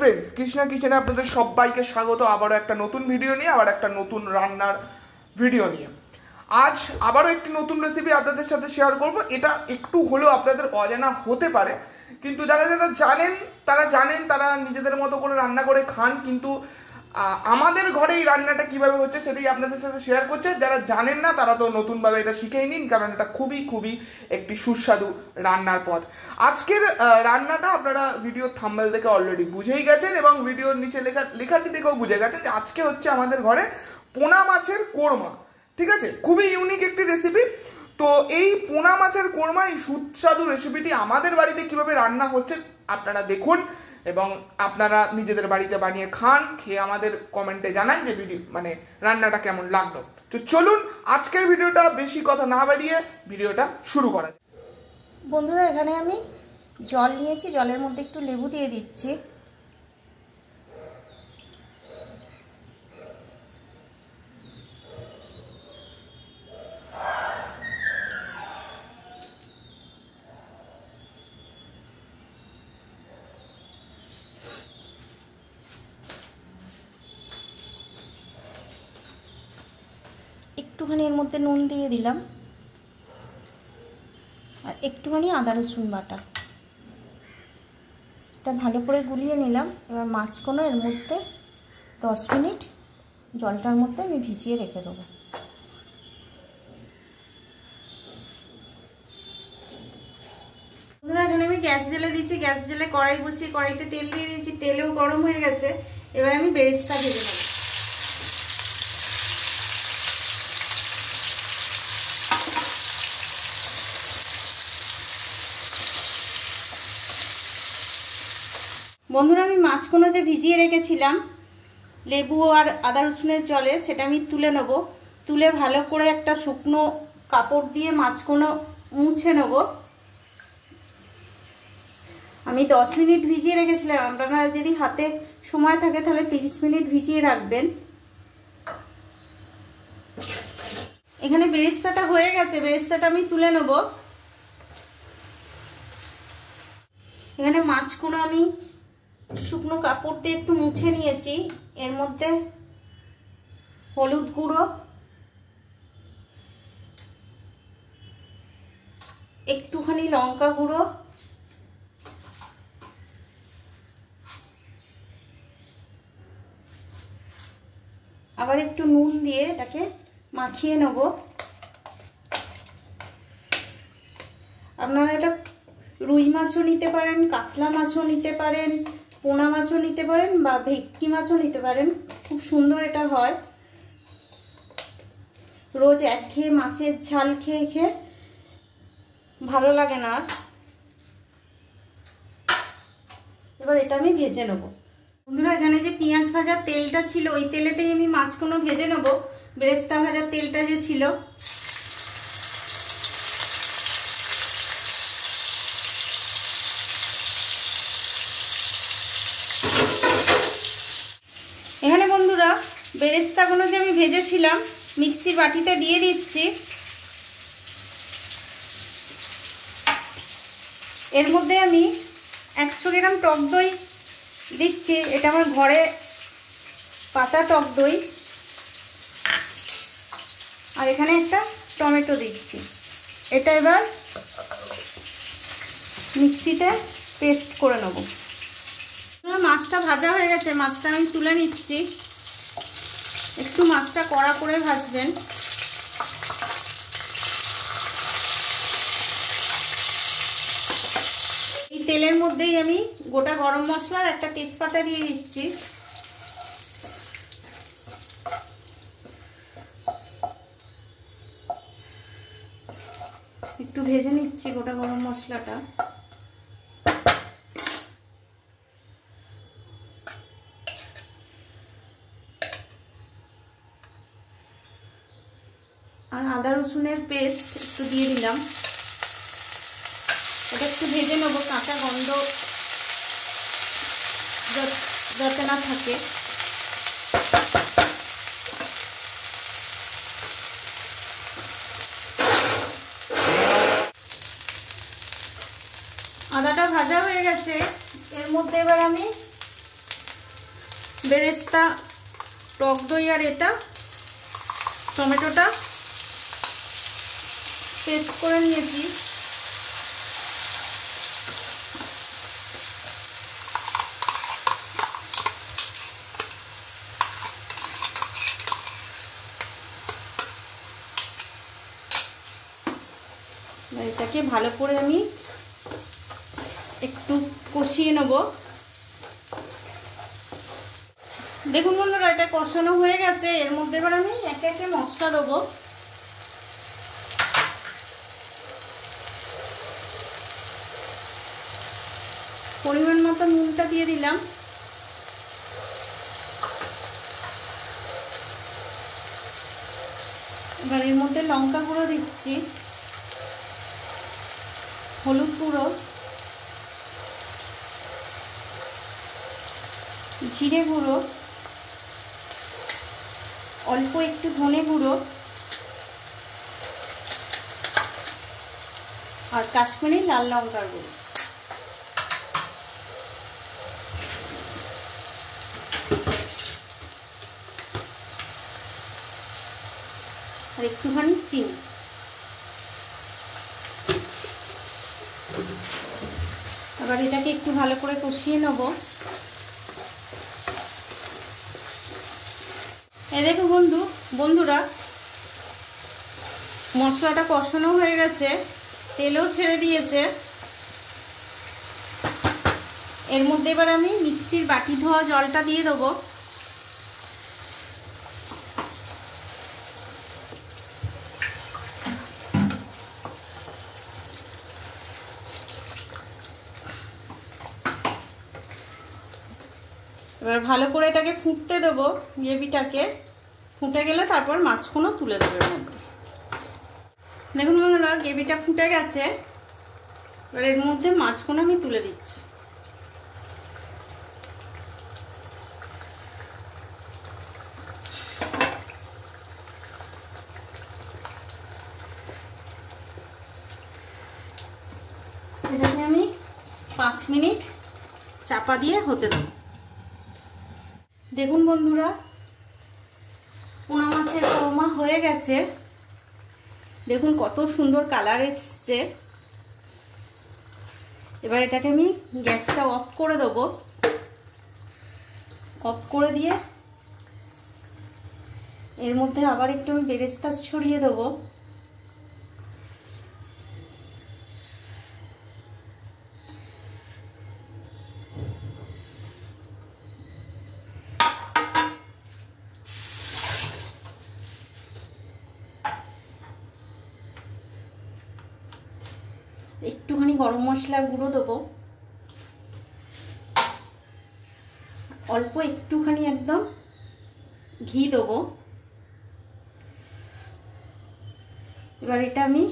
Friends, Krishna কিচেনে আপনাদের সবাইকে স্বাগত আবারও একটা নতুন ভিডিও নিয়ে, আবার একটা নতুন রান্নার ভিডিও নিয়ে। আজ আবারও একটি নতুন রেসিপি আপনাদের সাথে শেয়ার করব। এটা একটু হলেও আপনাদের অজানা হতে পারে, কিন্তু যারা যারা জানেন তারা নিজেদের মতো করে রান্না করে খান, কিন্তু আমাদের ঘরে এই রান্নাটা কিভাবে হচ্ছে সেটাই আপনাদের সাথে শেয়ার করছে। যারা জানেন না তারা তো নতুনভাবে এটা শিখেই নিন, কারণ এটা খুবই খুবই একটি সুস্বাদু রান্নার পথ। আজকের রান্নাটা আপনারা ভিডিওর থাম্বনেল দেখে অলরেডি বুঝেই গেছেন এবং ভিডিওর নিচে লেখাটি দেখেও বুঝে গেছেন যে আজকে হচ্ছে আমাদের ঘরে পোনা মাছের কোরমা। ঠিক আছে, খুবই ইউনিক একটি রেসিপি। তো এই পোনা মাছের কোরমা, এই সুস্বাদু রেসিপিটি আমাদের বাড়িতে কিভাবে রান্না হচ্ছে আপনারা দেখুন এবং আপনারা নিজেদের বাড়িতে বানিয়ে খান, খেয়ে আমাদের কমেন্টে জানান যে রান্নাটা কেমন লাগলো। তো চলুন আজকের ভিডিওটা বেশি কথা না বাড়িয়ে ভিডিওটা শুরু করা যায়। বন্ধুরা, এখানে আমি জল নিয়েছি, জলের মধ্যে একটু লেবু দিয়ে দিচ্ছি। একটুখানি এর মধ্যে নুন দিয়ে দিলাম আর একটুখানি আদা রসুন বাটা। এটা ভালো করে গুলিয়ে নিলাম। এবার মাছগুলো এর মধ্যে 10 মিনিট জলটার মধ্যে আমি ভিজিয়ে রেখে দেবো। বন্ধুরা, এখানে আমি গ্যাস জেলে দিয়েছি, গ্যাস জেলে কড়াই বসিয়ে কড়াইতে তেল দিয়ে দিয়েছি, তেলেও গরম হয়ে গেছে। এবার আমি বেরেস্তা ভেজে নেব। বন্ধুরা, আমি মাছগুলো যে ভিজিয়ে রেখেছিলাম লেবু আর আদা রসুনের জলে, সেটা আমি তুলে নেব। তুলে ভালো করে একটা শুকনো কাপড় দিয়ে মাছগুলো মুছে নেব। আমি 10 মিনিট ভিজিয়ে রেখেছিলাম, আপনারা যদি হাতে সময় থাকে তাহলে 30 মিনিট ভিজিয়ে রাখবেন। এখানে বেরেস্তাটা হয়ে গেছে, বেরেস্তাটা আমি তুলে নেব। এখানে মাছগুলো আমি শুকনো কাপড় দিয়ে একটু মুছে নিয়েছি। এর মধ্যে হলুদ গুঁড়ো, একটুখানি লঙ্কা গুঁড়ো, আবার একটু নুন দিয়ে এটাকে মাখিয়ে নেব। আপনারা এটা রুই মাছও নিতে পারেন, কাতলা মাছও নিতে পারেন, পোনা মাছও নিতে পারেন বা ভেটকি মাছও নিতে পারেন। খুব সুন্দর এটা হয়। রোজ একঘেয়ে মাছের ঝাল খেয়ে খেয়ে ভালো লাগে না। এবার এটা আমি ভেজে নেব। বন্ধুরা, এখানে যে পেঁয়াজ ভাজার তেলটা ছিল ওই তেলেতেই আমি মাছগুলো ভেজে নেব। বেরেস্তা ভাজার তেলটা যে ছিল, এখানে বন্ধুরা বেরেস্তাগুলো যে আমি ভেজেছিলাম মিক্সির বাটিতে দিয়ে দিচ্ছি। এর মধ্যে আমি 100 গ্রাম টক দই দিচ্ছি। এটা আমার ঘরে পাতা টক দই। আর এখানে একটা টমেটো দিচ্ছি। এটা এবার মিক্সিতে পেস্ট করে নেব। মাছটা ভাজা হয়ে গেছে, মাছটা আমি তুলে নিচ্ছি। একটু মাছটা কড়া করে ভাজবেন। এই তেলের মধ্যেই আমি গোটা গরম মশলার একটা তেজপাতা দিয়ে দিচ্ছি। একটু ভেজে নিচ্ছি গোটা গরম মশলাটা। আর আদা রসুনের পেস্ট একটু দিয়ে দিলাম। এটা একটু ভেজে নেবো, কাঁচা গন্ধ যাতে না থাকে। আদাটা ভাজা হয়ে গেছে। এর মধ্যে এবার আমি বেরেস্তা, টক দই আর এটা টমেটোটা পেস্ট করে নিয়েছি। এটাকে ভালো করে আমি একটু কষিয়ে নেব। দেখুন বন্ধুরা, এটা কষানো হয়ে গেছে। এর মধ্যে এবার আমি একে একে মশলা দেবো। পরিমাণ মতো নুনটা দিয়ে দিলাম। এবার এর মধ্যে লঙ্কা গুঁড়ো দিচ্ছি, হলুদ গুঁড়ো, জিরে গুঁড়ো, অল্প একটু ধনে গুঁড়ো আর কাশ্মীরি লাল লঙ্কার গুঁড়ো। আর একটুখানি চিনি। এবার এটাকে একটু ভালো করে কষিয়ে নেব। এই দেখো বন্ধুরা, মশলাটা কষানো হয়ে গেছে, তেলও ছেড়ে দিয়েছে। এর মধ্যে এবার আমি মিক্সির বাটি ধোয়া জলটা দিয়ে দেবো। এবার ভালো করে এটাকে ফুটতে দেবো। গ্রেভিটাকে ফুটে গেলে তারপর মাছগুলো তুলে দেবো এর মধ্যে। দেখুন বন্ধুরা, গ্রেভিটা ফুটে গেছে। এবার এর মধ্যে মাছগুলো আমি তুলে দিচ্ছি। এটাকে আমি 5 মিনিট চাপা দিয়ে হতে দেবো। দেখুন বন্ধুরা, পোনা মাছের কোরমা হয়ে গেছে। দেখুন কত সুন্দর কালার এসছে। এবার এটাকে আমি গ্যাসটা অফ করে দেবো। অফ করে দিয়ে এর মধ্যে আবার একটু আমি বেরেস্তা ছড়িয়ে দেবো। একটুখানি গরম মশলার গুঁড়ো দেবো, অল্প একটুখানি একদম ঘি দেবো। এবার এটা আমি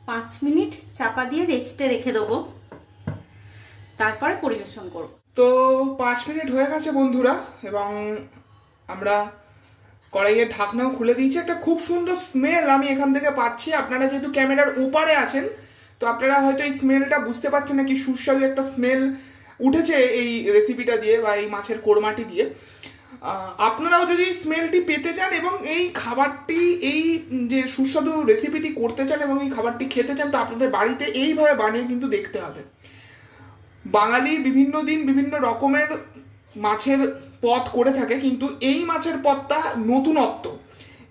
5 মিনিট চাপা দিয়ে রেস্টে রেখে দেবো, তারপরে পরিবেশন করব। তো 5 মিনিট হয়ে গেছে বন্ধুরা, এবং আমরা কড়াইয়ের ঢাকনাও খুলে দিয়েছি। একটা খুব সুন্দর স্মেল আমি এখান থেকে পাচ্ছি। আপনারা যেহেতু ক্যামেরার ওপারে আছেন, তো আপনারা হয়তো এই স্মেলটা বুঝতে পারছেন না কি সুস্বাদু একটা স্মেল উঠেছে এই রেসিপিটা দিয়ে বা এই মাছের কোরমাটি দিয়ে। আপনারাও যদি স্মেলটি পেতে চান এবং এই খাবারটি, এই যে সুস্বাদু রেসিপিটি করতে চান এবং এই খাবারটি খেতে চান, তো আপনাদের বাড়িতে এইভাবে বানিয়ে কিন্তু দেখতে হবে। বাঙালি বিভিন্ন দিন বিভিন্ন রকমের মাছের পদ করে থাকে, কিন্তু এই মাছের পদটা নতুনত্ব,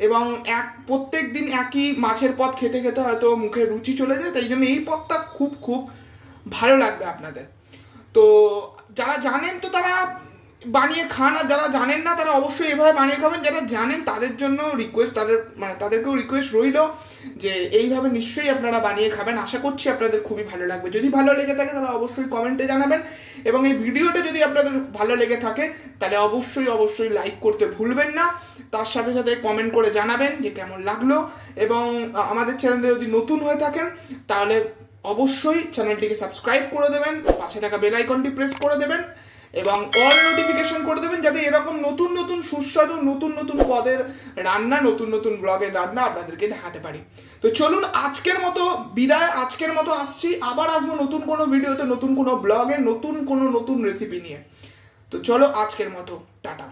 এবং প্রত্যেক দিন একই মাছের পদ খেতে খেতে হয়তো মুখে রুচি চলে যায়। তাই জন্য এই পদটা খুব খুব ভালো লাগবে আপনাদের। তো যারা জানেন তো তারা বানিয়ে খান, আর যারা জানেন না তারা অবশ্যই এভাবে বানিয়ে খাবেন। যারা জানেন তাদের জন্য রিকোয়েস্ট, তাদেরকেও রিকোয়েস্ট রইল যে এইভাবে নিশ্চয়ই আপনারা বানিয়ে খাবেন। আশা করছি আপনাদের খুবই ভালো লাগবে। যদি ভালো লেগে থাকে তাহলে অবশ্যই কমেন্টে জানাবেন, এবং এই ভিডিওটা যদি আপনাদের ভালো লেগে থাকে তাহলে অবশ্যই লাইক করতে ভুলবেন না। তার সাথে সাথে কমেন্ট করে জানাবেন যে কেমন লাগলো, এবং আমাদের চ্যানেলে যদি নতুন হয়ে থাকেন তাহলে অবশ্যই চ্যানেলটিকে সাবস্ক্রাইব করে দেবেন, পাশে থাকা বেল আইকনটি প্রেস করে দেবেন এবং অল নোটিফিকেশন করে দেবেন, যাতে এরকম নতুন নতুন সুস্বাদু নতুন নতুন পদের রান্না, নতুন নতুন ব্লগের রান্না আপনাদেরকে দেখাতে পারি। তো চলুন আজকের মতো বিদায়, আজকের মতো আসছি। আবার আসবো নতুন কোনো ভিডিওতে, নতুন কোনো ব্লগে, নতুন রেসিপি নিয়ে। তো চলো আজকের মতো টাটা।